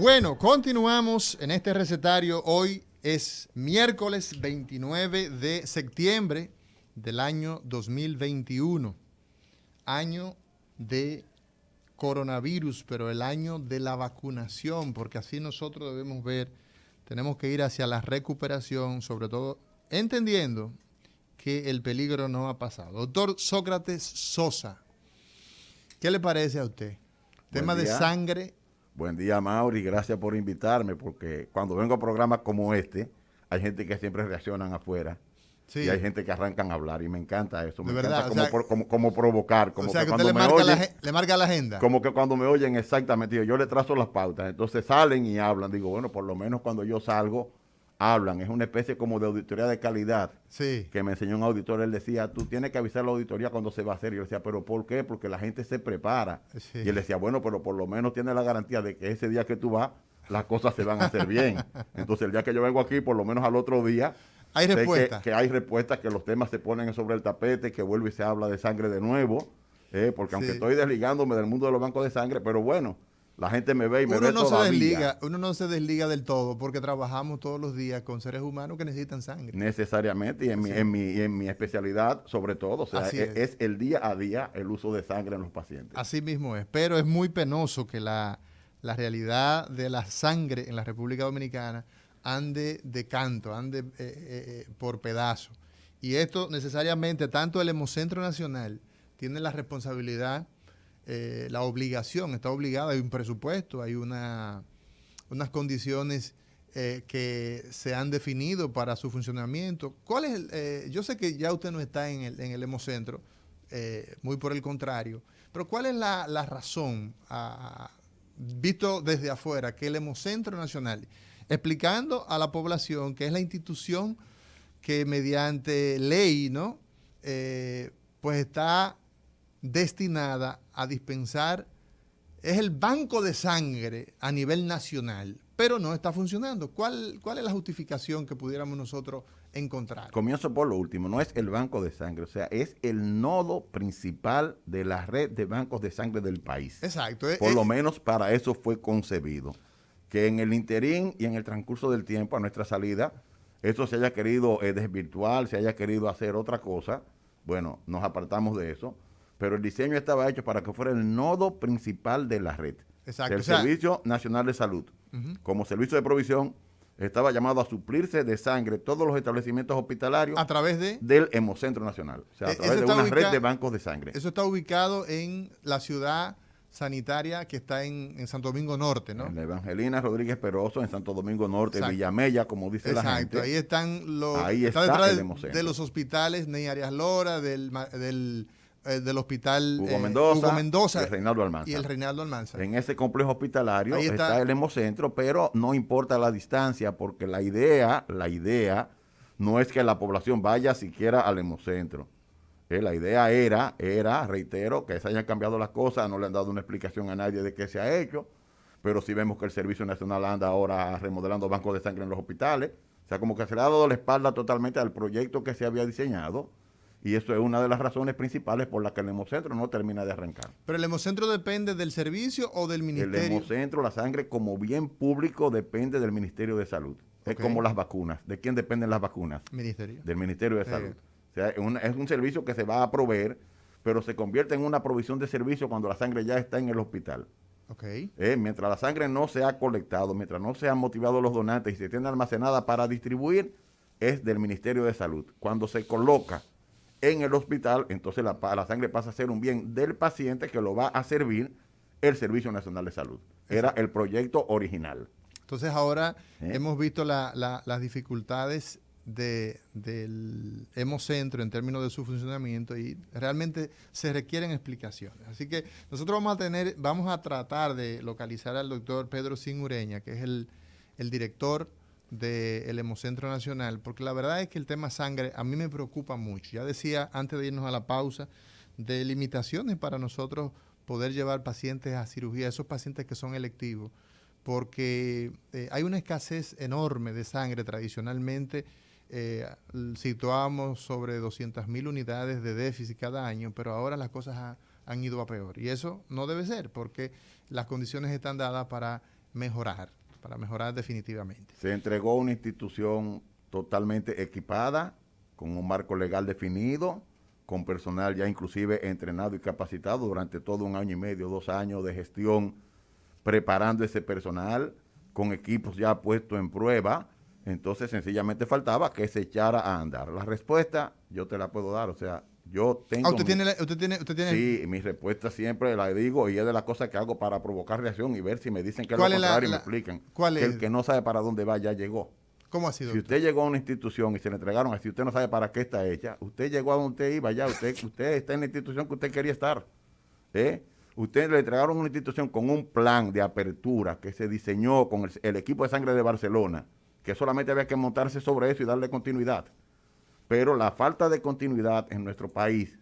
Bueno, continuamos en este recetario. Hoy es miércoles 29 de septiembre del año 2021. Año de coronavirus, pero el año de la vacunación, porque así nosotros debemos ver, tenemos que ir hacia la recuperación, sobre todo entendiendo que el peligro no ha pasado. Doctor Sócrates Sosa, ¿qué le parece a usted? Tema de sangre. Buen día, Mauri, gracias por invitarme, porque cuando vengo a programas como este, hay gente que siempre reaccionan afuera. Sí. Y hay gente que arrancan a hablar y me encanta eso. Me encanta como provocar. Como o sea, que usted cuando le marca la agenda. Como que cuando me oyen exactamente, yo le trazo las pautas. Entonces salen y hablan. Digo, bueno, por lo menos cuando yo salgo, hablan. Es una especie como de auditoría de calidad. Sí. Que me enseñó un auditor. Él decía, tú tienes que avisar a la auditoría cuando se va a hacer. Y yo decía, ¿pero por qué? Porque la gente se prepara. Sí. Y él decía, bueno, pero por lo menos tiene la garantía de que ese día que tú vas, las cosas se van a hacer bien. Entonces el día que yo vengo aquí, por lo menos al otro día, hay respuestas. Que hay respuestas, que los temas se ponen sobre el tapete, que vuelve y se habla de sangre de nuevo, porque aunque estoy desligándome del mundo de los bancos de sangre, pero bueno, la gente me ve y me ve todavía. Uno no se desliga del todo, porque trabajamos todos los días con seres humanos que necesitan sangre. Necesariamente, y en mi especialidad sobre todo, o sea, es el día a día el uso de sangre en los pacientes. Así mismo es, pero es muy penoso que la realidad de la sangre en la República Dominicana ande de canto, ande por pedazos. Y esto necesariamente, tanto el Hemocentro Nacional tiene la responsabilidad, la obligación, está obligada, hay un presupuesto, hay unas condiciones que se han definido para su funcionamiento. ¿Cuál es yo sé que ya usted no está en el Hemocentro, muy por el contrario, pero ¿cuál es la razón, visto desde afuera, que el Hemocentro Nacional, explicando a la población que es la institución que mediante ley, ¿no? Pues está destinada a dispensar, es el banco de sangre a nivel nacional, pero no está funcionando? ¿Cuál es la justificación que pudiéramos nosotros encontrar? Comienzo por lo último, no es el banco de sangre, o sea, es el nodo principal de la red de bancos de sangre del país. Exacto. Por lo menos para eso fue concebido. Que en el interín y en el transcurso del tiempo, a nuestra salida, esto se haya querido desvirtuar, se haya querido hacer otra cosa, bueno, nos apartamos de eso, pero el diseño estaba hecho para que fuera el nodo principal de la red. Exacto. El Servicio Nacional de Salud, como servicio de provisión, estaba llamado a suplirse de sangre todos los establecimientos hospitalarios a través del Hemocentro Nacional, o sea, a través de una red de bancos de sangre. Eso está ubicado en la ciudad sanitaria que está en Santo Domingo Norte, ¿no? En la Evangelina Rodríguez Peroso, en Santo Domingo Norte, Villamella, como dice la gente. Ahí están los... Ahí está detrás de los hospitales Ney Arias Lora, del hospital Hugo Mendoza y el Reinaldo Almanza. En ese complejo hospitalario está el Hemocentro, pero no importa la distancia, porque la idea no es que la población vaya siquiera al Hemocentro. La idea era, reitero, que se hayan cambiado las cosas, no le han dado una explicación a nadie de qué se ha hecho, pero sí vemos que el Servicio Nacional anda ahora remodelando bancos de sangre en los hospitales, o sea, como que se le ha dado la espalda totalmente al proyecto que se había diseñado, y eso es una de las razones principales por las que el Hemocentro no termina de arrancar. ¿Pero el Hemocentro depende del servicio o del ministerio? El Hemocentro, la sangre como bien público, depende del Ministerio de Salud. Es como las vacunas. ¿De quién dependen las vacunas? Ministerio. Del Ministerio de Salud. O sea, es un servicio que se va a proveer, pero se convierte en una provisión de servicio cuando la sangre ya está en el hospital. Okay. Mientras la sangre no se ha colectado, mientras no se han motivado los donantes y se tiene almacenada para distribuir, es del Ministerio de Salud. Cuando se coloca en el hospital, entonces la sangre pasa a ser un bien del paciente que lo va a servir el Servicio Nacional de Salud. Era el proyecto original. Entonces ahora hemos visto las dificultades del Hemocentro en términos de su funcionamiento y realmente se requieren explicaciones. Así que nosotros vamos a tratar de localizar al doctor Pedro Sin Ureña, que es el director del Hemocentro Nacional, porque la verdad es que el tema sangre a mí me preocupa mucho. Ya decía antes de irnos a la pausa de limitaciones para nosotros poder llevar pacientes a cirugía, esos pacientes que son electivos, porque hay una escasez enorme de sangre. Tradicionalmente situábamos sobre 200.000 unidades de déficit cada año, pero ahora las cosas han ido a peor. Y eso no debe ser, porque las condiciones están dadas para mejorar definitivamente. Se entregó una institución totalmente equipada, con un marco legal definido, con personal ya inclusive entrenado y capacitado durante todo 1 año y medio, 2 años de gestión, preparando ese personal, con equipos ya puestos en prueba. Entonces sencillamente faltaba que se echara a andar. La respuesta yo te la puedo dar, o sea, yo tengo... ¿Usted tiene? Sí, mi respuesta siempre la digo y es de las cosas que hago para provocar reacción y ver si me dicen que es lo contrario y me explican. ¿Cuál es? El que no sabe para dónde va ya llegó. ¿Cómo ha sido? Si usted llegó a una institución y se le entregaron así, usted no sabe para qué está hecha, usted llegó a donde usted iba ya, usted está en la institución que usted quería estar. Usted le entregaron una institución con un plan de apertura que se diseñó con el equipo de sangre de Barcelona, que solamente había que montarse sobre eso y darle continuidad. Pero la falta de continuidad en nuestro país,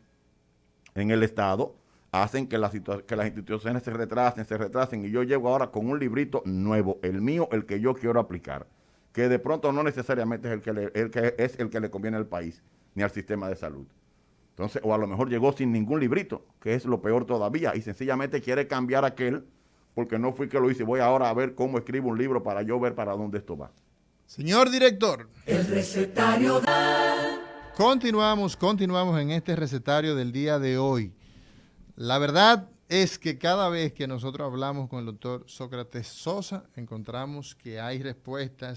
en el Estado, hacen que las instituciones se retrasen, y yo llego ahora con un librito nuevo, el mío, el que yo quiero aplicar, que de pronto no necesariamente es el que le conviene al país, ni al sistema de salud. Entonces, o a lo mejor llegó sin ningún librito, que es lo peor todavía, y sencillamente quiere cambiar aquel, porque no fui que lo hice, voy ahora a ver cómo escribo un libro para yo ver para dónde esto va. Señor director. El recetario da. Continuamos en este recetario del día de hoy. La verdad es que cada vez que nosotros hablamos con el doctor Sócrates Sosa, encontramos que hay respuesta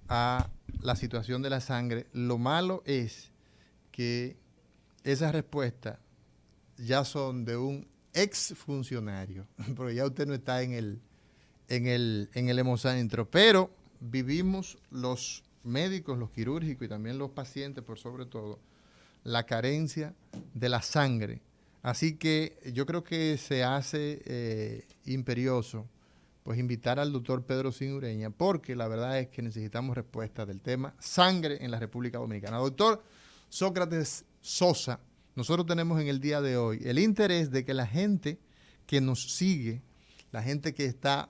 a la situación de la sangre. Lo malo es que esas respuestas ya son de un exfuncionario, porque ya usted no está en el hemocentro, pero vivimos los médicos, los quirúrgicos y también los pacientes, por sobre todo, la carencia de la sangre. Así que yo creo que se hace imperioso pues invitar al doctor Pedro Sin Ureña, porque la verdad es que necesitamos respuesta del tema sangre en la República Dominicana. Doctor Sócrates Sosa, nosotros tenemos en el día de hoy el interés de que la gente que nos sigue, la gente que está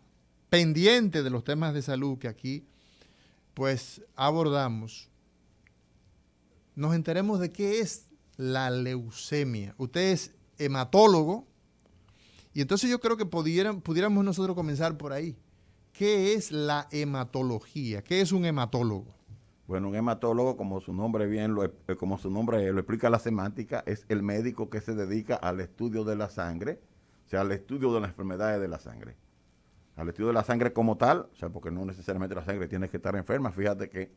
pendiente de los temas de salud que aquí pues abordamos, nos enteremos de qué es la leucemia. Usted es hematólogo y entonces yo creo que pudiéramos nosotros comenzar por ahí. ¿Qué es la hematología? ¿Qué es un hematólogo? Bueno, un hematólogo, como su nombre lo explica la semántica, es el médico que se dedica al estudio de la sangre, o sea, al estudio de las enfermedades de la sangre. Al estudio de la sangre como tal, o sea, porque no necesariamente la sangre tiene que estar enferma. Fíjate que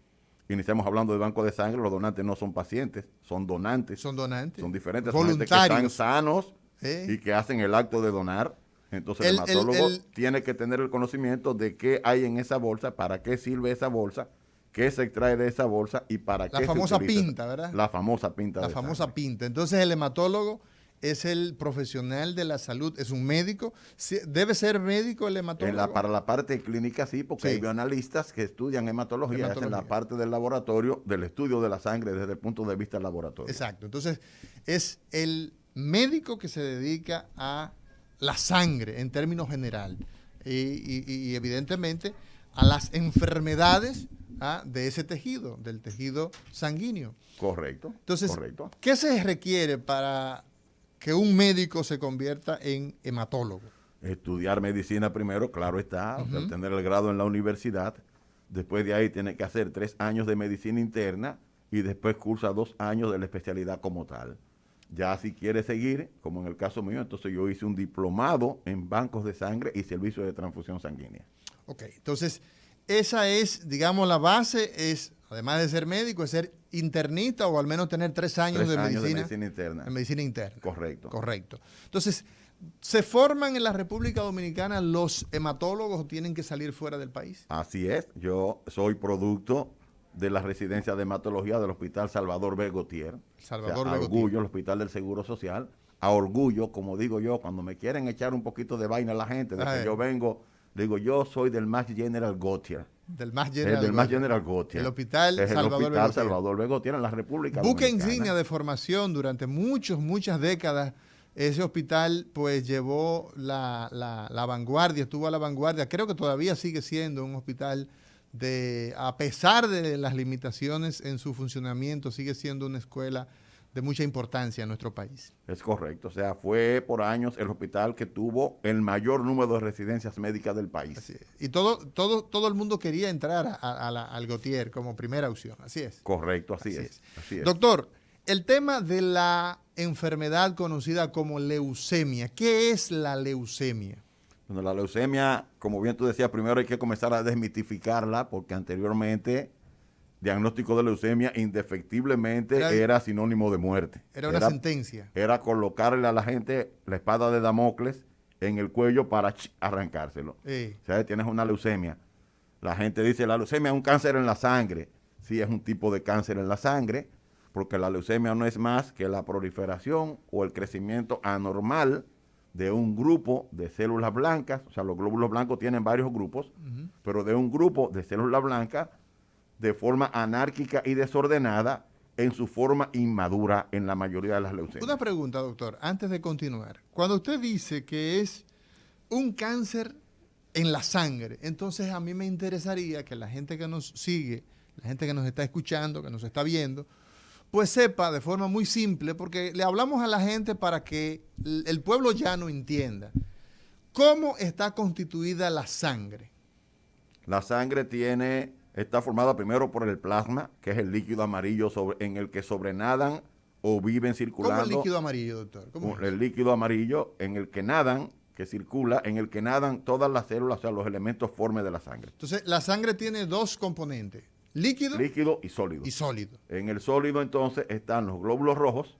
iniciamos hablando de banco de sangre, los donantes no son pacientes, son donantes. Son donantes. Son diferentes, voluntarios. Son gente que están sanos y que hacen el acto de donar. Entonces el hematólogo tiene que tener el conocimiento de qué hay en esa bolsa, para qué sirve esa bolsa, qué se extrae de esa bolsa y para qué se utiliza. La famosa pinta, ¿verdad? La famosa pinta. La famosa pinta. Entonces el hematólogo es el profesional de la salud, es un médico. ¿Debe ser médico el hematólogo? Para la parte clínica sí, porque hay bioanalistas que estudian hematología, hacen la parte del laboratorio, del estudio de la sangre desde el punto de vista laboratorio. Exacto. Entonces es el médico que se dedica a la sangre en términos general y evidentemente a las enfermedades de ese tejido, del tejido sanguíneo. Correcto. Entonces, ¿qué se requiere para que un médico se convierta en hematólogo? Estudiar medicina primero, claro está, o sea, tener el grado en la universidad. Después de ahí tiene que hacer 3 años de medicina interna y después cursa 2 años de la especialidad como tal. Ya si quiere seguir, como en el caso mío, entonces yo hice un diplomado en bancos de sangre y servicios de transfusión sanguínea. Ok, entonces esa es, digamos, la base es, además de ser médico, es ser internista o al menos tener 3 años, de medicina interna. En medicina interna. Correcto. Correcto. Entonces, ¿se forman en la República Dominicana los hematólogos o tienen que salir fuera del país? Así es. Yo soy producto de la residencia de hematología del Hospital Salvador B. Gautier. Orgullo, el Hospital del Seguro Social. A orgullo, como digo yo, cuando me quieren echar un poquito de vaina a la gente, de que yo vengo, digo, yo soy del Mass General Gautier. Del Mass General Gautier. El Hospital Salvador B. Gautier en la República Dominicana. Buque insignia de formación durante muchas décadas. Ese hospital pues llevó la vanguardia, estuvo a la vanguardia. Creo que todavía sigue siendo un hospital a pesar de las limitaciones en su funcionamiento, sigue siendo una escuela de mucha importancia en nuestro país. Es correcto, o sea, fue por años el hospital que tuvo el mayor número de residencias médicas del país. Así es. Y todo el mundo quería entrar al Gautier como primera opción, así es. Correcto, así es. Doctor, el tema de la enfermedad conocida como leucemia, ¿qué es la leucemia? Bueno, la leucemia, como bien tú decías, primero hay que comenzar a desmitificarla, porque anteriormente diagnóstico de leucemia indefectiblemente era sinónimo de muerte. Era una sentencia. Era colocarle a la gente la espada de Damocles en el cuello para arrancárselo. Sí. O sea, tienes una leucemia. La gente dice, la leucemia es un cáncer en la sangre. Sí, es un tipo de cáncer en la sangre, porque la leucemia no es más que la proliferación o el crecimiento anormal de un grupo de células blancas. O sea, los glóbulos blancos tienen varios grupos, pero de un grupo de células blancas de forma anárquica y desordenada en su forma inmadura en la mayoría de las leucemias. Una pregunta, doctor, antes de continuar. Cuando usted dice que es un cáncer en la sangre, entonces a mí me interesaría que la gente que nos sigue, la gente que nos está escuchando, que nos está viendo, pues sepa de forma muy simple, porque le hablamos a la gente para que el pueblo llano entienda cómo está constituida la sangre. La sangre está formada primero por el plasma, que es el líquido amarillo en el que sobrenadan o viven circulando. ¿Cómo el líquido amarillo, doctor? El líquido amarillo en el que nadan, que circula, en el que nadan todas las células, o sea, los elementos formes de la sangre. Entonces, la sangre tiene dos componentes, líquido y sólido. Y sólido. En el sólido, entonces, están los glóbulos rojos,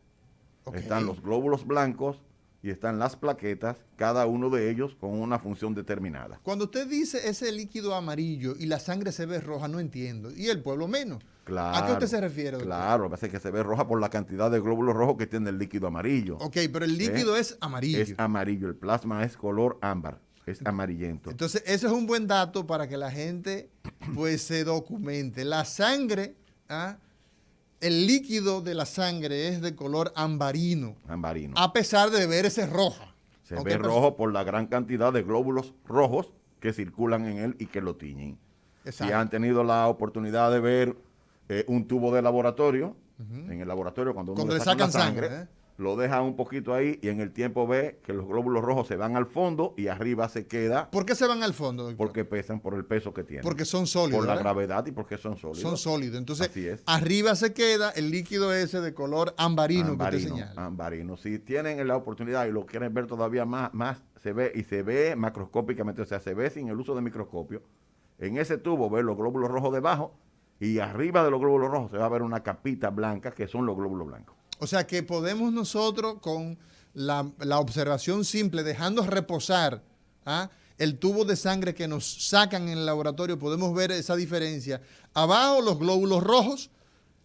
están los glóbulos blancos, y están las plaquetas, cada uno de ellos con una función determinada. Cuando usted dice ese líquido amarillo y la sangre se ve roja, no entiendo. Y el pueblo menos. Claro, ¿A qué usted se refiere, doctor? Claro, lo que pasa es que se ve roja por la cantidad de glóbulos rojos que tiene el líquido amarillo. Ok, pero el líquido es amarillo. Es amarillo, el plasma es color ámbar, es amarillento. Entonces, ese es un buen dato para que la gente pues se documente. La sangre, el líquido de la sangre es de color ambarino. Ambarino. A pesar de verse roja. Se ve rojo por la gran cantidad de glóbulos rojos que circulan en él y que lo tiñen. Exacto. Si han tenido la oportunidad de ver un tubo de laboratorio, en el laboratorio cuando le sacan sangre, lo dejan un poquito ahí y en el tiempo ve que los glóbulos rojos se van al fondo y arriba se queda. ¿Por qué se van al fondo, doctor? Porque pesan por el peso que tienen. Porque son sólidos. Por la gravedad y porque son sólidos. Son sólidos. Entonces, arriba se queda el líquido ese de color ambarino que usted señala. Ambarino. Si tienen la oportunidad y lo quieren ver todavía más se ve macroscópicamente, o sea, se ve sin el uso de microscopio. En ese tubo ve los glóbulos rojos debajo y arriba de los glóbulos rojos se va a ver una capita blanca que son los glóbulos blancos. O sea que podemos nosotros con la observación simple, dejando reposar el tubo de sangre que nos sacan en el laboratorio, podemos ver esa diferencia. Abajo los glóbulos rojos,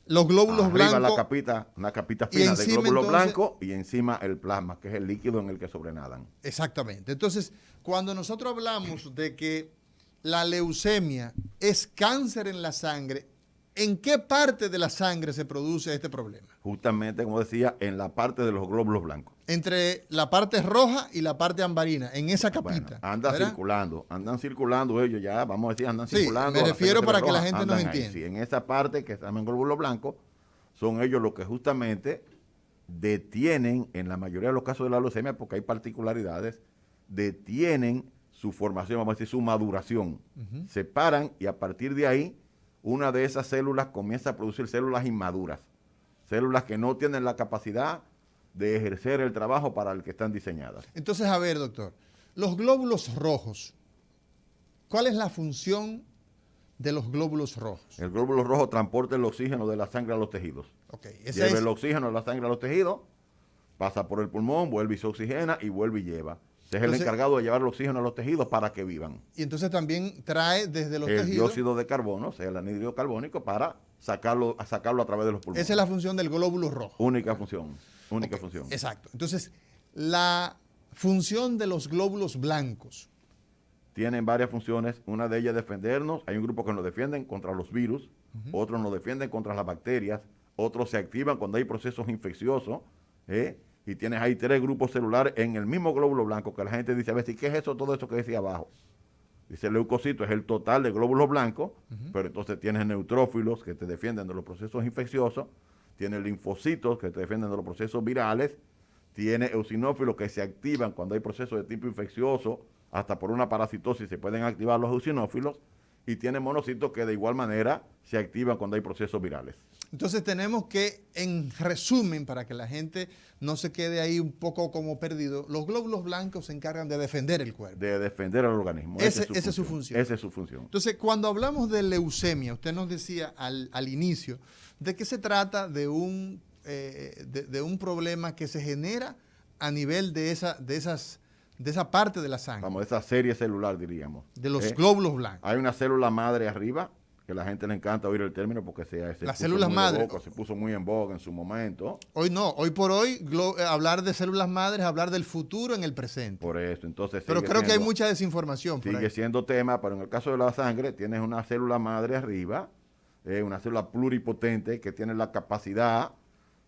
los glóbulos blancos. Arriba una capita fina de glóbulos blancos y encima el plasma, que es el líquido en el que sobrenadan. Exactamente. Entonces, cuando nosotros hablamos de que la leucemia es cáncer en la sangre, ¿en qué parte de la sangre se produce este problema? Justamente, como decía, en la parte de los glóbulos blancos. Entre la parte roja y la parte ambarina, en esa capita. Bueno, andan circulando ellos ya, vamos a decir, andan circulando. Me refiero para que la gente nos entienda. Sí, en esa parte que se llaman glóbulos blancos, son ellos los que justamente detienen, en la mayoría de los casos de la leucemia, porque hay particularidades, detienen su formación, vamos a decir, su maduración. Se paran y a partir de ahí, una de esas células comienza a producir células inmaduras, células que no tienen la capacidad de ejercer el trabajo para el que están diseñadas. Entonces, a ver, doctor, los glóbulos rojos, ¿cuál es la función de los glóbulos rojos? El glóbulo rojo transporta el oxígeno de la sangre a los tejidos. Lleva el oxígeno de la sangre a los tejidos, pasa por el pulmón, vuelve y se oxigena y vuelve y lleva. Es el encargado de llevar el oxígeno a los tejidos para que vivan. Y entonces también trae desde los tejidos el dióxido de carbono, o sea, el anhídrido carbónico, para sacarlo a través de los pulmones. Esa es la función del glóbulo rojo. Única función. Exacto. Entonces, la función de los glóbulos blancos. Tienen varias funciones. Una de ellas es defendernos. Hay un grupo que nos defienden contra los virus, otros nos defienden contra las bacterias, otros se activan cuando hay procesos infecciosos, y tienes ahí 3 grupos celulares en el mismo glóbulo blanco, que la gente dice, a ver, ¿qué es eso? Todo eso que decía abajo. Dice, el leucocito es el total de glóbulos blancos, pero entonces tienes neutrófilos que te defienden de los procesos infecciosos, tiene linfocitos que te defienden de los procesos virales, tiene eosinófilos que se activan cuando hay procesos de tipo infeccioso, hasta por una parasitosis se pueden activar los eosinófilos, y tiene monocitos que de igual manera se activan cuando hay procesos virales. Entonces tenemos que, en resumen, para que la gente no se quede ahí un poco como perdido, los glóbulos blancos se encargan de defender el cuerpo. De defender al organismo. Esa es su función. Esa es su función. Entonces, cuando hablamos de leucemia, usted nos decía al inicio, ¿de qué se trata? De un problema que se genera a nivel de esa parte de la sangre. Vamos, esa serie celular, diríamos. De los glóbulos blancos. Hay una célula madre arriba, que a la gente le encanta oír el término porque las células madres se puso muy en boga en su momento. Hoy por hoy, hablar de células madres es hablar del futuro en el presente. Por eso, entonces. Pero creo que hay mucha desinformación. Sigue siendo tema, pero en el caso de la sangre, tienes una célula madre arriba, una célula pluripotente que tiene la capacidad,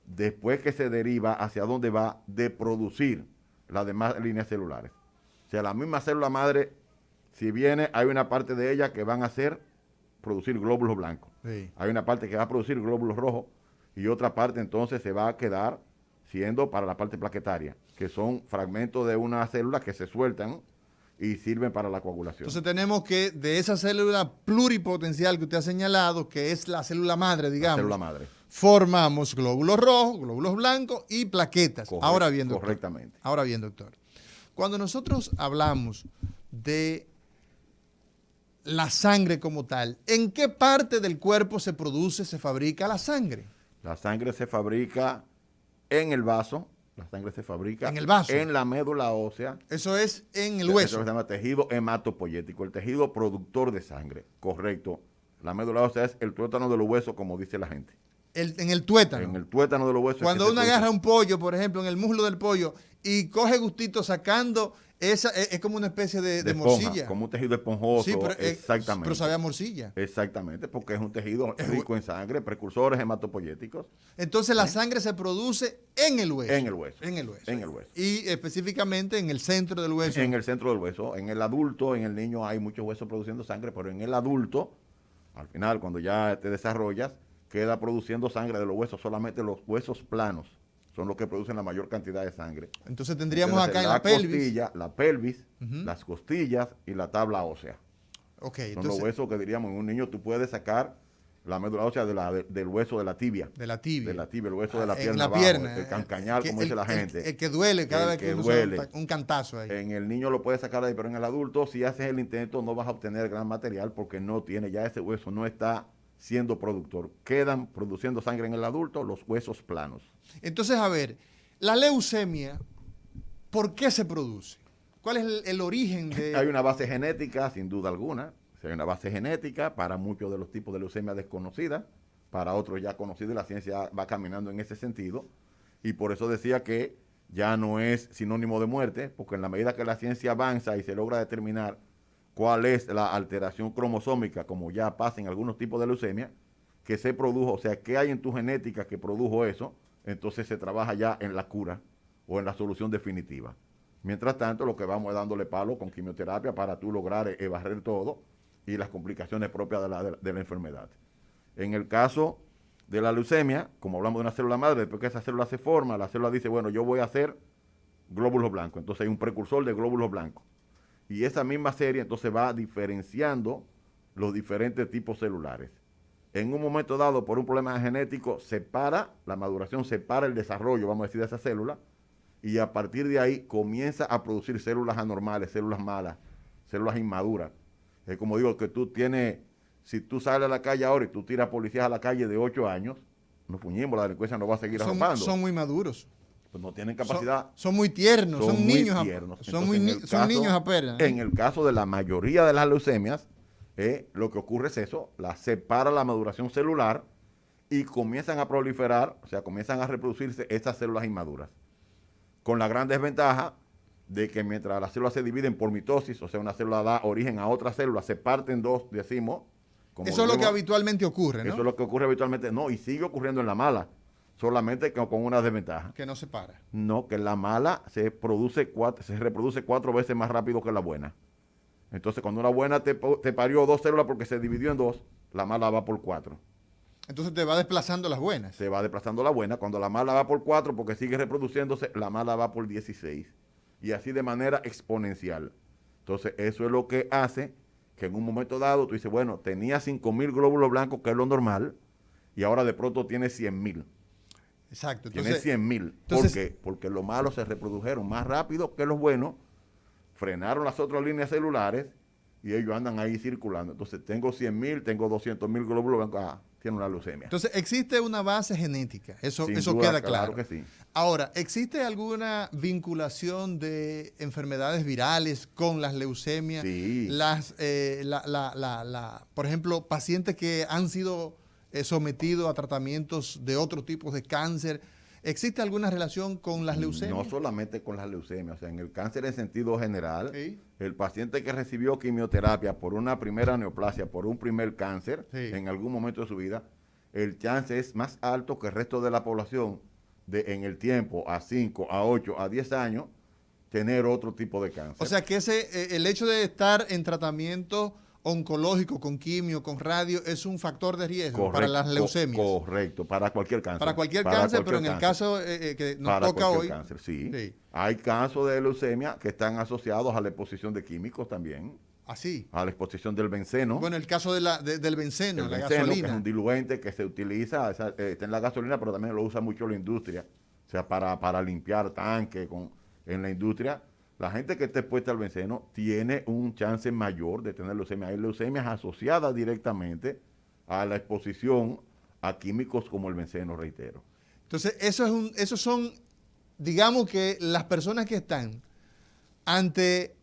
después que se deriva hacia dónde va, de producir las demás líneas celulares. O sea, la misma célula madre, si viene, hay una parte de ella que van a producir glóbulos blancos. Sí. Hay una parte que va a producir glóbulos rojos y otra parte entonces se va a quedar siendo para la parte plaquetaria, que son fragmentos de una célula que se sueltan y sirven para la coagulación. Entonces tenemos que de esa célula pluripotencial que usted ha señalado, que es la célula madre, digamos. La célula madre. Formamos glóbulos rojos, glóbulos blancos y plaquetas. Ahora bien, doctor. Correctamente. Ahora bien, doctor. Cuando nosotros hablamos de la sangre como tal, ¿en qué parte del cuerpo se fabrica la sangre? La sangre se fabrica en el vaso, la sangre se fabrica en el vaso, en la médula ósea. Eso es en el hueso. Eso se llama tejido hematopoyético, el tejido productor de sangre, correcto. La médula ósea es el tuétano de los huesos, como dice la gente. En el tuétano. En el tuétano de los huesos. Cuando uno agarra un pollo, por ejemplo, en el muslo del pollo, y coge gustito sacando, es como una especie de morcilla. Como un tejido esponjoso. Sí, pero, exactamente. Pero sabe a morcilla. Exactamente, porque es un tejido rico en sangre, precursores hematopoyéticos. Entonces la sangre se produce en el hueso. En el hueso. En el hueso. En el hueso. Y específicamente en el centro del hueso. En el centro del hueso. En el adulto, en el niño hay muchos huesos produciendo sangre, pero en el adulto, al final, cuando ya te desarrollas, queda produciendo sangre de los huesos, solamente los huesos planos son los que producen la mayor cantidad de sangre. Entonces tendríamos acá en la pelvis. La pelvis, las costillas y la tabla ósea. Okay, son los huesos que diríamos, en un niño tú puedes sacar la médula ósea del hueso de la tibia. De la tibia. De la tibia, el hueso de la pierna. En la abajo, pierna. El cancañal, como dice la gente. El que duele cada vez que uno duele. Un cantazo ahí. En el niño lo puedes sacar ahí, pero en el adulto, si haces el intento, no vas a obtener gran material porque no tiene, ya ese hueso no está siendo productor. Quedan produciendo sangre en el adulto los huesos planos. Entonces, a ver, la leucemia, ¿por qué se produce? ¿Cuál es el origen de...? Hay una base genética, sin duda alguna. Hay una base genética para muchos de los tipos de leucemia desconocida, para otros ya conocidos, y la ciencia va caminando en ese sentido. Y por eso decía que ya no es sinónimo de muerte, porque en la medida que la ciencia avanza y se logra determinar cuál es la alteración cromosómica, como ya pasa en algunos tipos de leucemia, que se produjo, o sea, qué hay en tu genética que produjo eso, entonces se trabaja ya en la cura o en la solución definitiva. Mientras tanto, lo que vamos es dándole palo con quimioterapia para tú lograr barrer todo y las complicaciones propias de la enfermedad. En el caso de la leucemia, como hablamos de una célula madre, después que esa célula se forma, la célula dice, bueno, yo voy a hacer glóbulos blancos. Entonces hay un precursor de glóbulos blancos. Y esa misma serie entonces va diferenciando los diferentes tipos celulares. En un momento dado, por un problema genético, la maduración separa el desarrollo, vamos a decir, de esa célula, y a partir de ahí comienza a producir células anormales, células malas, células inmaduras. Es como digo, que tú tienes, si tú sales a la calle ahora y tú tiras policías a la calle de 8 años, nos fuñimos, la delincuencia no va a seguir arropando. Son muy maduros. Pues no tienen capacidad. Son muy tiernos, son niños. Son niños apenas. En el caso de la mayoría de las leucemias, lo que ocurre es eso, separa la maduración celular y comienzan a proliferar, o sea, comienzan a reproducirse esas células inmaduras. Con la gran desventaja de que mientras las células se dividen por mitosis, o sea, una célula da origen a otra célula, se parten dos, decimos. Eso es lo que habitualmente ocurre, ¿no? Eso es lo que ocurre habitualmente, no, y sigue ocurriendo en la mala, solamente que con una desventaja. Que no se para. No, que la mala se reproduce 4 veces más rápido que la buena. Entonces, cuando una buena te parió 2 células porque se dividió en 2, la mala va por 4. Entonces te va desplazando las buenas. Se va desplazando la buena. Cuando la mala va por 4, porque sigue reproduciéndose, la mala va por 16. Y así de manera exponencial. Entonces, eso es lo que hace que en un momento dado tú dices, bueno, tenía 5,000 glóbulos blancos, que es lo normal, y ahora de pronto tiene 100,000. Exacto. Tiene 100,000. ¿Por qué? Porque los malos se reprodujeron más rápido que los buenos, frenaron las otras líneas celulares y ellos andan ahí circulando. Entonces, tengo 100,000, tengo 200,000 glóbulos blancos, tiene una leucemia. Entonces, existe una base genética, eso duda, queda claro. Claro que sí. Ahora, ¿existe alguna vinculación de enfermedades virales con las leucemias? Sí. Por ejemplo, pacientes que han sido sometidos a tratamientos de otros tipos de cáncer, ¿existe alguna relación con las leucemias? No solamente con las leucemias, o sea, en el cáncer en sentido general, sí. El paciente que recibió quimioterapia por una primera neoplasia, por un primer cáncer, sí. en algún momento de su vida, el chance es más alto que el resto de la población de en el tiempo a 5, a 8, a 10 años, tener otro tipo de cáncer. O sea que el hecho de estar en tratamiento oncológico, con quimio, con radio, es un factor de riesgo para las leucemias. Correcto, para cualquier cáncer. Para cualquier cáncer, pero en el caso que nos toca hoy. Cáncer, sí. Hay casos de leucemia que están asociados a la exposición de químicos también. Así. A la exposición del benceno. Bueno, el caso del benceno, la gasolina. Que es un diluente que se utiliza, está en la gasolina, pero también lo usa mucho la industria. O sea, para limpiar tanques en la industria. La gente que esté expuesta al benceno tiene un chance mayor de tener leucemia. Hay leucemias asociadas directamente a la exposición a químicos como el benceno, reitero. Entonces, esos son, digamos que las personas que están ante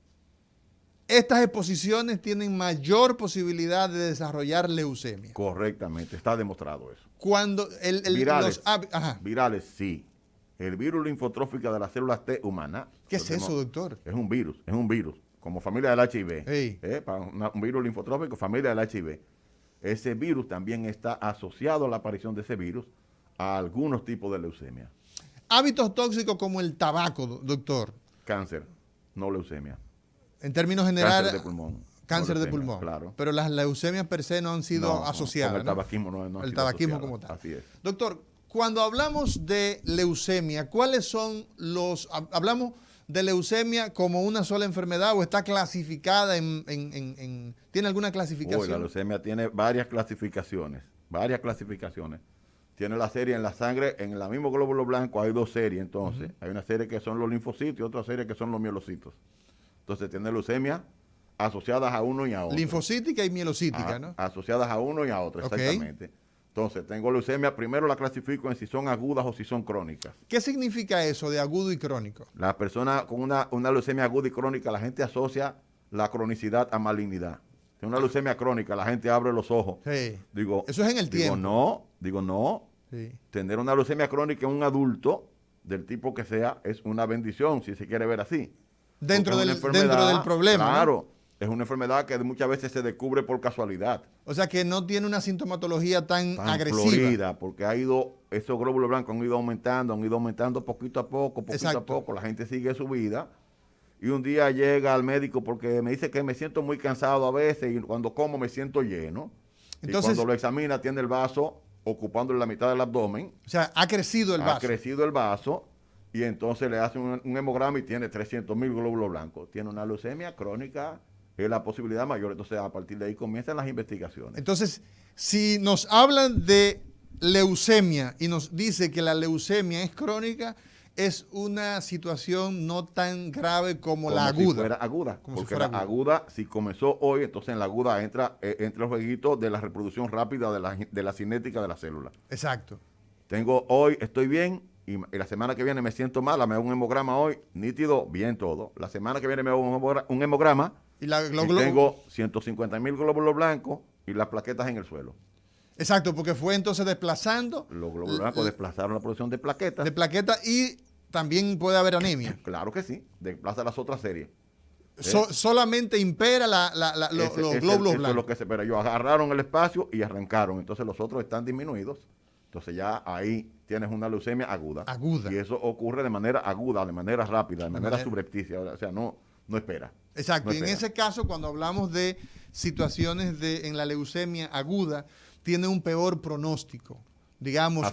estas exposiciones tienen mayor posibilidad de desarrollar leucemia. Correctamente, está demostrado eso. Cuando virales, sí. El virus linfotrófico de las células T humanas. ¿Qué es eso, doctor? Es un virus, como familia del HIV. Sí. Un virus linfotrófico, familia del HIV. Ese virus también está asociado a la aparición de ese virus a algunos tipos de leucemia. Hábitos tóxicos como el tabaco, doctor. Cáncer, no leucemia. En términos generales. Cáncer de pulmón. Cáncer de pulmón. Claro. Pero las leucemias per se no han sido asociadas. Con el tabaquismo no el tabaquismo como tal. Así es. Doctor, cuando hablamos de leucemia, ¿cuáles son hablamos de leucemia como una sola enfermedad o está clasificada ¿tiene alguna clasificación? La leucemia tiene varias clasificaciones. Tiene la serie en la sangre, en el mismo glóbulo blanco hay dos series, entonces. Hay una serie que son los linfocitos y otra serie que son los mielocitos. Entonces tiene leucemia asociadas a uno y a otro. Linfocítica y mielocítica, ¿no? Asociadas a uno y a otro, exactamente. Entonces, tengo leucemia, primero la clasifico en si son agudas o si son crónicas. ¿Qué significa eso de agudo y crónico? La persona con una leucemia aguda y crónica, la gente asocia la cronicidad a malignidad. En una leucemia crónica, la gente abre los ojos. Sí. Digo, eso es en el tiempo. Digo, no. Sí. Tener una leucemia crónica en un adulto, del tipo que sea, es una bendición, si se quiere ver así. Dentro del problema. Claro. ¿No? Es una enfermedad que muchas veces se descubre por casualidad. O sea que no tiene una sintomatología tan agresiva. Florida, porque esos glóbulos blancos han ido aumentando poquito a poco, a poco. La gente sigue su vida. Y un día llega al médico porque me dice que me siento muy cansado a veces y cuando como me siento lleno. Entonces, y cuando lo examina tiene el vaso ocupando la mitad del abdomen. O sea, ha crecido el vaso. Ha crecido el vaso y entonces le hacen un hemograma y tiene 300,000 glóbulos blancos. Tiene una leucemia crónica. Es la posibilidad mayor, entonces a partir de ahí comienzan las investigaciones. Entonces, si nos hablan de leucemia y nos dice que la leucemia es crónica, es una situación no tan grave como la aguda. Si fuera aguda, porque la aguda, si comenzó hoy, entonces en la aguda entra el jueguito de la reproducción rápida de la cinética de la célula. Exacto. Hoy estoy bien y la semana que viene me siento mal, me hago un hemograma hoy, nítido, bien todo. La semana que viene me hago un hemograma. Y tengo 150,000 glóbulos blancos y las plaquetas en el suelo. Exacto, porque fue entonces desplazando. Los glóbulos blancos desplazaron la producción de plaquetas. De plaquetas y también puede haber anemia. Claro que sí, desplaza las otras series. Solamente impera los glóbulos blancos. Eso es lo que se espera. Ellos agarraron el espacio y arrancaron. Entonces los otros están disminuidos. Entonces ya ahí tienes una leucemia aguda. Aguda. Y eso ocurre de manera aguda, de manera rápida, de manera subrepticia. O sea, no espera. Exacto, y en ese caso, cuando hablamos de situaciones en la leucemia aguda, tiene un peor pronóstico, digamos.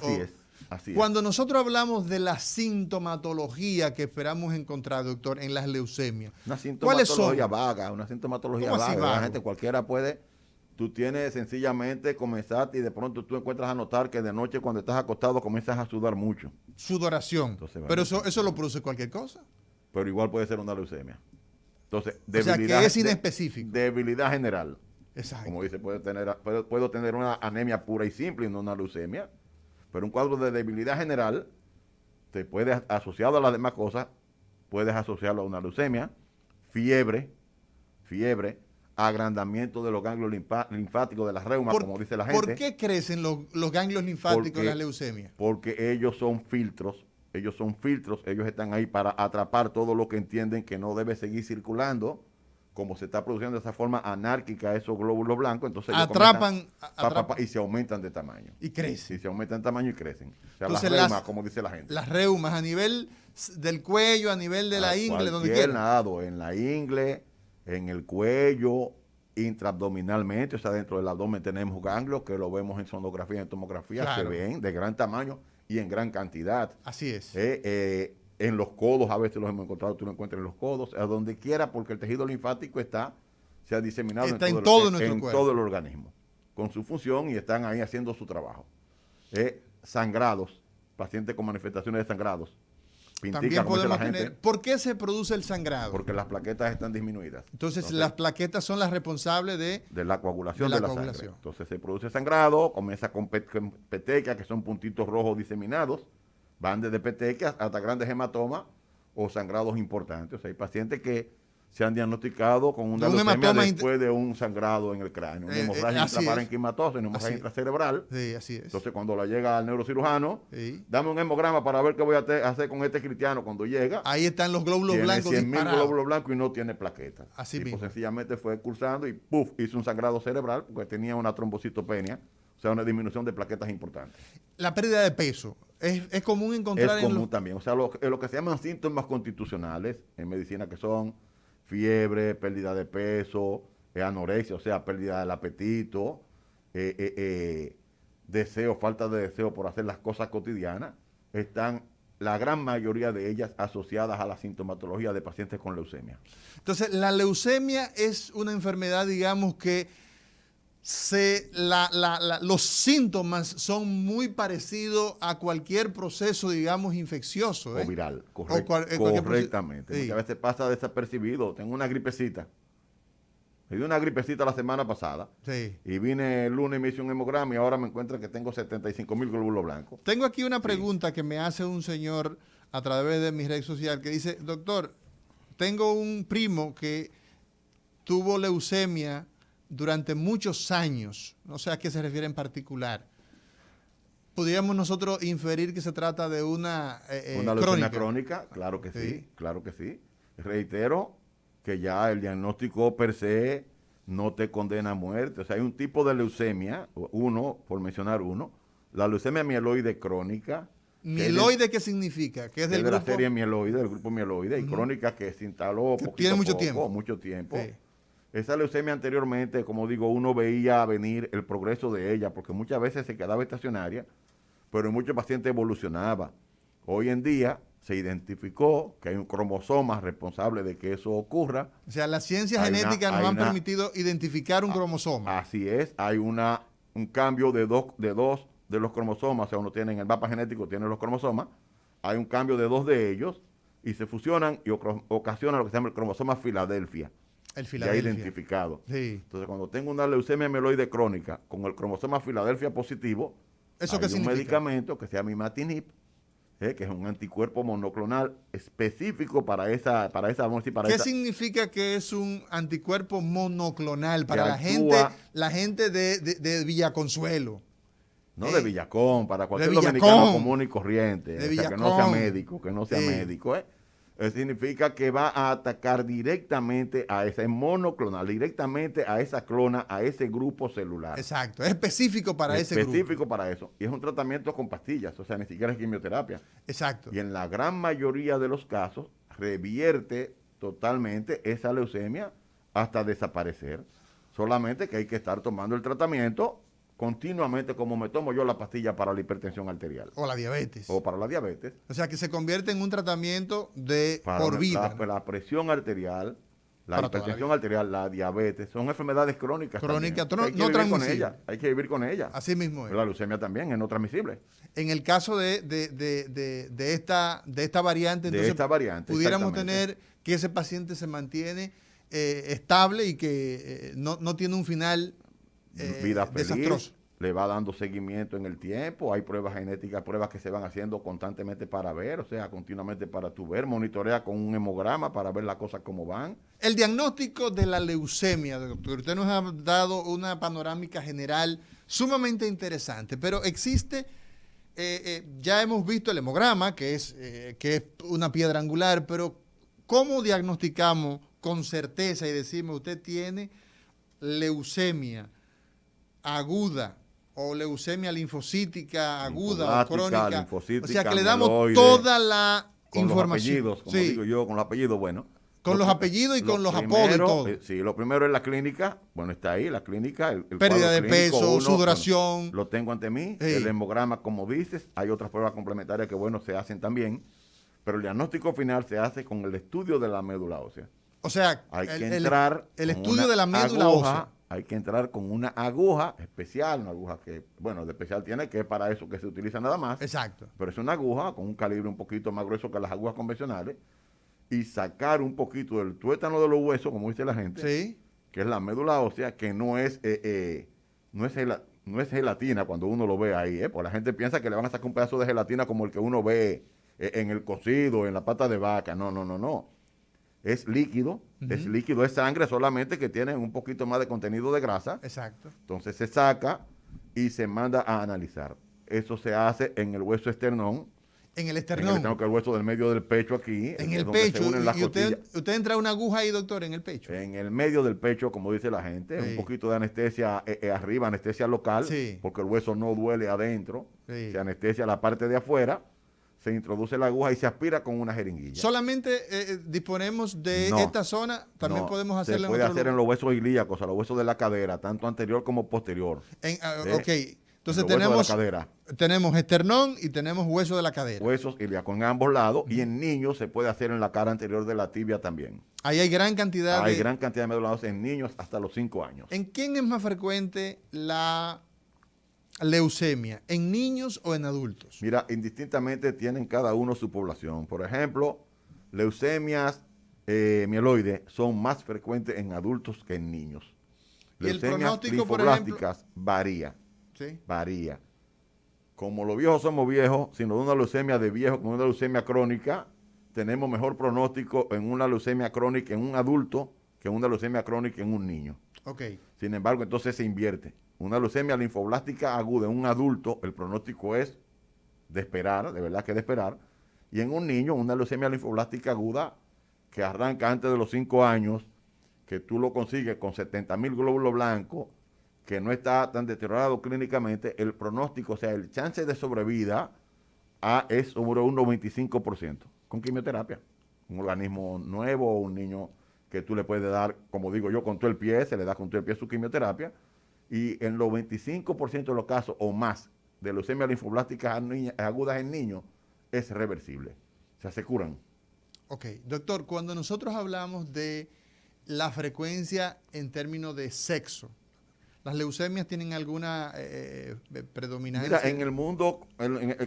Así Cuando nosotros hablamos de la sintomatología que esperamos encontrar, doctor, en las leucemias, una sintomatología vaga, una sintomatología vaga. La gente cualquiera puede, tú tienes sencillamente comenzar y de pronto tú encuentras a notar que de noche cuando estás acostado comienzas a sudar mucho. Sudoración. Entonces, pero eso lo produce cualquier cosa. Pero igual puede ser una leucemia. Entonces, debilidad, o sea, que es inespecífico. Debilidad general. Exacto. Como dice, puedo tener una anemia pura y simple y no una leucemia. Pero un cuadro de debilidad general, te puedes, asociado a las demás cosas, puedes asociarlo a una leucemia, fiebre, agrandamiento de los ganglios linfáticos de las reumas, como dice la gente. ¿Por qué crecen los ganglios linfáticos de las leucemias? Porque ellos son filtros, ellos están ahí para atrapar todo lo que entienden que no debe seguir circulando, como se está produciendo de esa forma anárquica esos glóbulos blancos, entonces ellos atrapan y se aumentan de tamaño. Y crecen. Y se aumentan de tamaño y crecen. O sea, entonces, las reumas, como dice la gente. Las reumas a nivel del cuello, a nivel de la ingle, donde quiera. Lado, en la ingle, en el cuello, intraabdominalmente, o sea, dentro del abdomen tenemos ganglios que lo vemos en sonografía y en tomografía, claro. Se ven de gran tamaño y en gran cantidad. Así es. En los codos, a veces los hemos encontrado, tú lo encuentras en los codos, a donde quiera, porque el tejido linfático se ha diseminado en todo el organismo, con su función y están ahí haciendo su trabajo. Sangrados, pacientes con manifestaciones de sangrados. También podemos tener. ¿Por qué se produce el sangrado? Porque las plaquetas están disminuidas. Entonces las plaquetas son las responsables de la coagulación de la sangre. Entonces se produce sangrado, comienza con petequias, que son puntitos rojos diseminados, van desde petequias hasta grandes hematomas o sangrados importantes. O sea, hay pacientes que se han diagnosticado con una leucemia después de un sangrado en el cráneo, una hemorragia intraparenquimatosa, una hemorragia intracerebral. Sí, así es. Entonces, cuando la llega al neurocirujano, dame un hemograma para ver qué voy a hacer con este cristiano cuando llega. Ahí están los glóbulos blancos disparados. Tiene 100.000 glóbulos blancos y no tiene plaquetas. Así mismo. Pues sencillamente fue cursando y ¡puf! Hizo un sangrado cerebral porque tenía una trombocitopenia, o sea, una disminución de plaquetas importantes. La pérdida de peso. ¿Es común encontrar Es común también. O sea, lo que se llaman síntomas constitucionales en medicina, que son fiebre, pérdida de peso, anorexia, o sea, pérdida del apetito, deseo, falta de deseo por hacer las cosas cotidianas, están la gran mayoría de ellas asociadas a la sintomatología de pacientes con leucemia. Entonces, la leucemia es una enfermedad, digamos, que los síntomas son muy parecidos a cualquier proceso, digamos, infeccioso. O viral, correctamente. Sí. Muchas veces pasa desapercibido. Tengo una gripecita. Me dio una gripecita la semana pasada. Sí. Y vine el lunes y me hice un hemograma y ahora me encuentro que tengo 75.000 glóbulos blancos. Tengo aquí una pregunta que me hace un señor a través de mi red social que dice, doctor, tengo un primo que tuvo leucemia durante muchos años, no sé a qué se refiere en particular. ¿Podríamos nosotros inferir que se trata de una leucemia crónica? Claro que sí, claro que sí. Reitero que ya el diagnóstico per se no te condena a muerte. O sea, hay un tipo de leucemia, por mencionar uno, la leucemia mieloide crónica. ¿Mieloide qué significa? Que es del grupo... de la serie mieloide, del grupo mieloide, y crónica que se instaló tiene mucho tiempo. Sí. Esa leucemia anteriormente, como digo, uno veía venir el progreso de ella, porque muchas veces se quedaba estacionaria, pero en muchos pacientes evolucionaba. Hoy en día se identificó que hay un cromosoma responsable de que eso ocurra. O sea, la ciencia genética nos ha permitido identificar un cromosoma. Así es, hay un cambio de dos de los cromosomas, o sea, uno tiene en el mapa genético, tiene los cromosomas, hay un cambio de 2 de ellos y se fusionan y ocasionan lo que se llama el cromosoma Filadelfia. El Filadelfia. Ya identificado. Sí. Entonces, cuando tengo una leucemia mieloide crónica con el cromosoma Filadelfia positivo, ¿eso qué significa? Un medicamento que se llama imatinib, que es un anticuerpo monoclonal específico para esa. ¿Qué significa que es un anticuerpo monoclonal para la gente de Villaconsuelo? No de Villacón, para cualquier dominicano común y corriente, o sea, que no sea médico, significa que va a atacar directamente a ese monoclonal, directamente a esa clona, a ese grupo celular. Exacto, es específico para ese grupo. Específico para eso. Y es un tratamiento con pastillas, o sea, ni siquiera es quimioterapia. Exacto. Y en la gran mayoría de los casos revierte totalmente esa leucemia hasta desaparecer. Solamente que hay que estar tomando el tratamiento continuamente como me tomo yo la pastilla para la hipertensión arterial. O la diabetes. O para la diabetes. O sea, que se convierte en un tratamiento por vida. La presión arterial, la hipertensión arterial, la diabetes, son enfermedades crónicas. Crónicas, no transmisibles. Hay que vivir con ellas. Así mismo es. La leucemia también es no transmisible. En el caso de esta variante, entonces pudiéramos tener que ese paciente se mantiene estable y que no tiene un final vida feliz, desastroso. Le va dando seguimiento en el tiempo, hay pruebas genéticas, pruebas que se van haciendo constantemente para ver, o sea, continuamente para tú ver, monitorea con un hemograma para ver las cosas cómo van. El diagnóstico de la leucemia, doctor, usted nos ha dado una panorámica general sumamente interesante, pero existe, ya hemos visto el hemograma, que es una piedra angular, pero ¿cómo diagnosticamos con certeza y decimos usted tiene leucemia aguda o leucemia linfocítica aguda o crónica? O sea, que le damos toda la información. Los apellidos, como digo yo, con los apellidos, bueno. Con los apellidos y con los apodos y todo. Sí, lo primero es la clínica, bueno, está ahí, la clínica. El pérdida de peso, sudoración. Lo tengo ante mí, sí. El hemograma, como dices, hay otras pruebas complementarias que, bueno, se hacen también, pero el diagnóstico final se hace con el estudio de la médula ósea. O sea, hay que entrar el estudio de la médula ósea. Hay que entrar con una aguja especial, una aguja que, bueno, de especial tiene, que es para eso que se utiliza nada más. Exacto. Pero es una aguja con un calibre un poquito más grueso que las agujas convencionales y sacar un poquito del tuétano de los huesos, como dice la gente, sí, que es la médula ósea, que no es gelatina cuando uno lo ve ahí, porque la gente piensa que le van a sacar un pedazo de gelatina como el que uno ve en el cocido, en la pata de vaca. No. Es líquido, es sangre solamente que tiene un poquito más de contenido de grasa. Exacto. Entonces se saca y se manda a analizar. Eso se hace en el hueso esternón. En el esternón. Tengo que el hueso del medio del pecho aquí. En el pecho. ¿Y usted entra una aguja ahí, doctor, en el pecho? En el medio del pecho, como dice la gente. Sí. Un poquito de anestesia arriba, anestesia local. Sí. Porque el hueso no duele adentro. Sí. Se anestesia la parte de afuera. Se introduce la aguja y se aspira con una jeringuilla. ¿Solamente disponemos de esta zona? ¿También podemos hacerlo en otro lugar? Se puede hacer en los huesos ilíacos, a los huesos de la cadera, tanto anterior como posterior. Ok, entonces tenemos esternón y tenemos hueso de la cadera. Huesos ilíacos en ambos lados, y en niños se puede hacer en la cara anterior de la tibia también. Ahí hay gran cantidad de médula ósea en niños hasta los 5 años. ¿En quién es más frecuente la leucemia? ¿En niños o en adultos? Mira, indistintamente tienen cada uno su población. Por ejemplo, leucemias mieloides son más frecuentes en adultos que en niños. ¿Y el pronóstico, linfoblásticas varía. ¿Sí? Varía. Como los viejos somos viejos, si nos da una leucemia de viejo como una leucemia crónica, tenemos mejor pronóstico en una leucemia crónica en un adulto que en una leucemia crónica en un niño. Okay. Sin embargo, entonces se invierte. Una leucemia linfoblástica aguda en un adulto, el pronóstico es de esperar, de verdad que de esperar. Y en un niño, una leucemia linfoblástica aguda que arranca antes de los 5 años, que tú lo consigues con 70,000 glóbulos blancos, que no está tan deteriorado clínicamente, el pronóstico, o sea, el chance de sobrevida es sobre un 95% con quimioterapia. Un organismo nuevo, un niño que tú le puedes dar, como digo yo, con todo el pie, se le da con todo el pie su quimioterapia. Y en los 25% de los casos o más de leucemia linfoblásticas agudas en niños es reversible. O sea, se curan. Ok. Doctor, cuando nosotros hablamos de la frecuencia en términos de sexo, ¿las leucemias tienen alguna predominancia? Mira, en el mundo,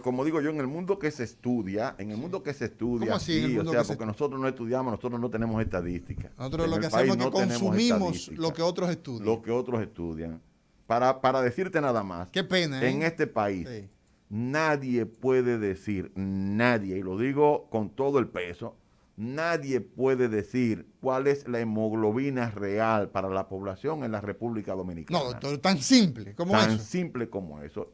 como digo yo, en el mundo que se estudia, ¿Cómo así? Sí, o sea, porque nosotros no estudiamos, nosotros no tenemos estadísticas. Nosotros lo que hacemos es que consumimos lo que otros estudian. Lo que otros estudian. Para decirte nada más. Qué pena, en este país, sí, nadie puede decir, nadie, y lo digo con todo el peso, nadie puede decir cuál es la hemoglobina real para la población en la República Dominicana. No, doctor, tan simple como eso. Tan simple como eso.